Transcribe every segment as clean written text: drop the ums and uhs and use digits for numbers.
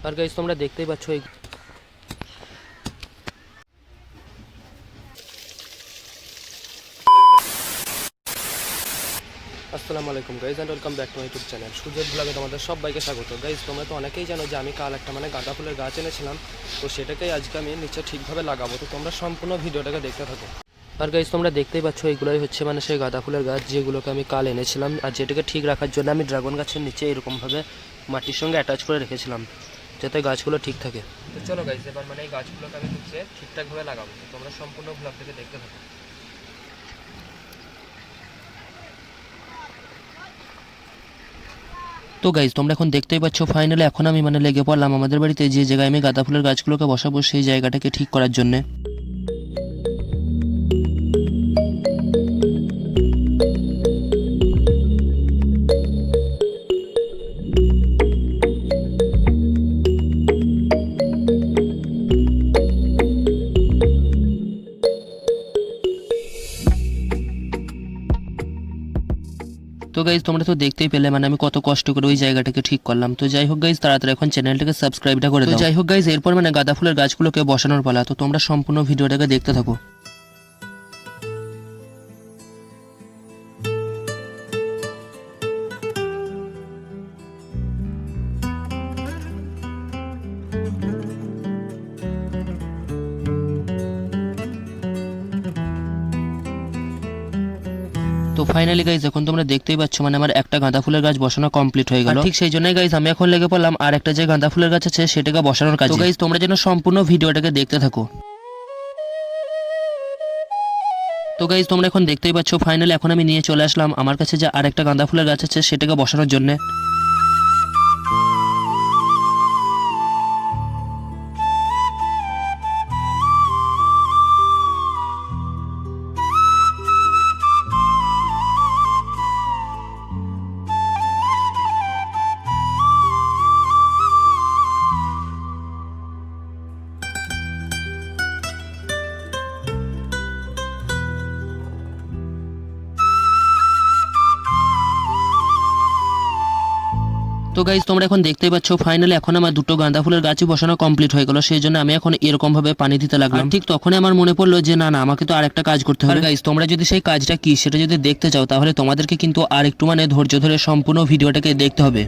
আর guys তোমরা দেখতেই পাচ্ছ এই আসসালামু আলাইকুম guys and welcome back to my YouTube channel সুজের ব্লগে তোমাদের সবাইকে স্বাগত। গাইজ তোমরা তো অনেকেই জানো যে আমি কাল একটা গাঁদা ফুলের গাছ এনেছিলাম, তো সেটাকেই আজকে আমি নিচে ঠিকভাবে লাগাবো। তো তোমরা সম্পূর্ণ ভিডিওটাকে দেখতে থাকো। আর গাইজ তোমরা দেখতেই পাচ্ছ এইগুলোই হচ্ছে সেই গাঁদা ফুলের গাছ যেগুলোকে আমি কাল এনেছিলাম, আর যেটাকে ঠিক রাখার জন্য আমি ড্রাগন গাছের নিচে এরকমভাবে মাটির সঙ্গে অ্যাটাচ করে রেখেছিলাম যাতে গাছগুলো ঠিক থাকে। তো চলো গাইজ এবার এই গাছগুলোকে আমি নিচে ঠিকঠাকভাবে লাগাবো। তোমরা সম্পূর্ণ ব্লগটাকে দেখতে থাকো। তো গাইজ তোমরা এখন দেখতেই পাচ্ছ ফাইনালি এখন আমি লেগে পড়লাম আমাদের বাড়িতে যে জায়গায় আমি গাঁদা ফুলের গাছগুলোকে বসাবো সেই জায়গাটাকে ঠিক করার জন্য। তো গাইজ তোমরা তো দেখতেই পেলে আমি কত কষ্ট করে ওই জায়গাটাকে ঠিক করলাম। তো যাই হোক গাইজ তাড়াতাড়ি এখন চ্যানেলটাকে সাবস্ক্রাইবটা করে দাও। তো যাই হোক গাইজ এরপর গাঁদা ফুলের গাছগুলোকে বসানোর পালা। তো তোমরা সম্পূর্ণ ভিডিওটাকে দেখতে থাকো। তো ফাইনালি গাইজ এখন তোমরা দেখতেই পাচ্ছ আমার একটা গাঁদা ফুলের গাছ বসানো কমপ্লিট হয়ে গেল। ঠিক সেই জন্যই গাইজ আমি এখন লেগে পড়লাম আর একটা যে গাঁদা ফুলের গাছ আছে সেটাকে বসানোর কাজে। তো গাইজ তোমরা যেন সম্পূর্ণ ভিডিওটাকে দেখতে থাকো। তো গাইজ তোমরা এখন দেখতেই পাচ্ছ ফাইনালি এখন আমি নিয়ে চলে আসলাম আমার কাছে যে আর একটা গাঁদা ফুলের গাছ আছে সেটাকে বসানোর জন্য। তো গাইজ তোমরা এখন দেখতেই পাচ্ছ ফাইনালি এখন আমার দুটো গাঁদা ফুলের গাছই বসানো কমপ্লিট হয়ে গেল। সেই জন্য আমি এখন এরকম ভাবে পানি দিতে লাগলাম। ঠিক তখনই আমার মনে পড়লো যে না আমাকে তো আরেকটা কাজ করতে হবে। গাইজ তোমরা যদি সেই কাজটা কি সেটা যদি দেখতে চাও তাহলে তোমাদেরকে কিন্তু আর একটু ধৈর্য ধরে সম্পূর্ণ ভিডিওটাকে দেখতে হবে।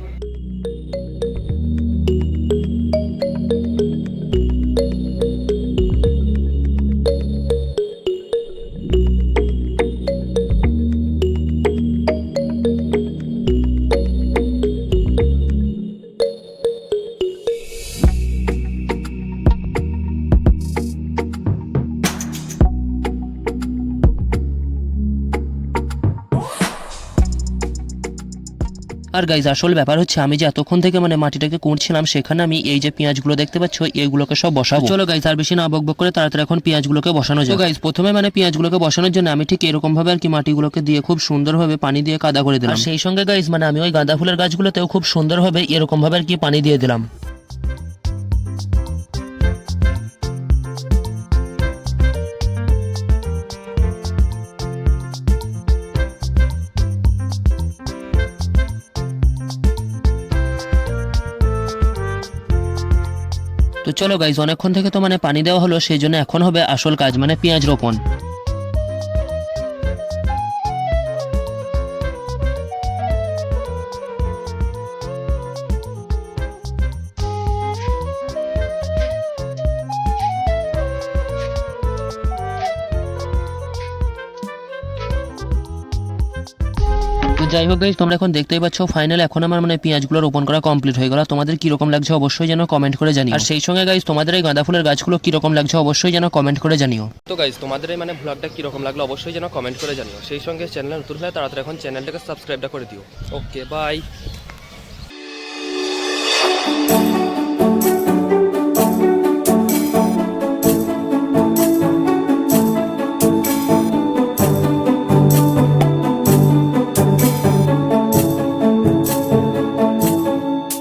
আর গাইজ আসল ব্যাপার হচ্ছে আমি যে এতক্ষণ থেকে মাটিটাকে কুঁড়ছিলাম সেখানে আমি এই যে পেঁয়াজগুলো দেখতে পাচ্ছ এইগুলোকে সব বসাবো। চলো গাইজ আর বেশি না বকবক করে তাড়াতাড়ি এখন পেঁয়াজগুলোকে বসানো যায়। গাইজ প্রথমে পেঁয়াজগুলোকে বসানোর জন্য আমি ঠিক এরকম ভাবে মাটিগুলোকে দিয়ে খুব সুন্দরভাবে পানি দিয়ে কাদা করে দিলাম। সেই সঙ্গে গাইজ আমি ওই গাঁদা ফুলের গাছগুলোতেও খুব সুন্দরভাবে এরকম ভাবে পানি দিয়ে দিলাম। তো চলো গাইজ অনেকক্ষণ থেকে তো পানি দেওয়া হলো, সেই জন্য এখন হবে আসল কাজ পেঁয়াজ রোপণ। তো যাই হোক গাইজ তোমরা এখন দেখতেই পাচ্ছ ফাইনাল এখন আমার পেঁয়াজগুলো রোপণ করা কমপ্লিট হয়ে গেল। তোমাদের কিরকম লাগছে অবশ্যই যেন কমেন্ট করে জানিও। আর সেই সঙ্গে গাইজ তোমাদের এই গাঁদা ফুলের গাছগুলো কিরকম লাগছে অবশ্যই যেন কমেন্ট করে জানিও। তো গাইজ তোমাদের এই ব্লগটা কিরকম লাগলো অবশ্যই যেন কমেন্ট করে জানিও। সেই সঙ্গে চ্যানেলে নতুন হলে তাড়াতাড়ি এখন চ্যানেলটাকে সাবস্ক্রাইবটা করে দিও। Okay bye.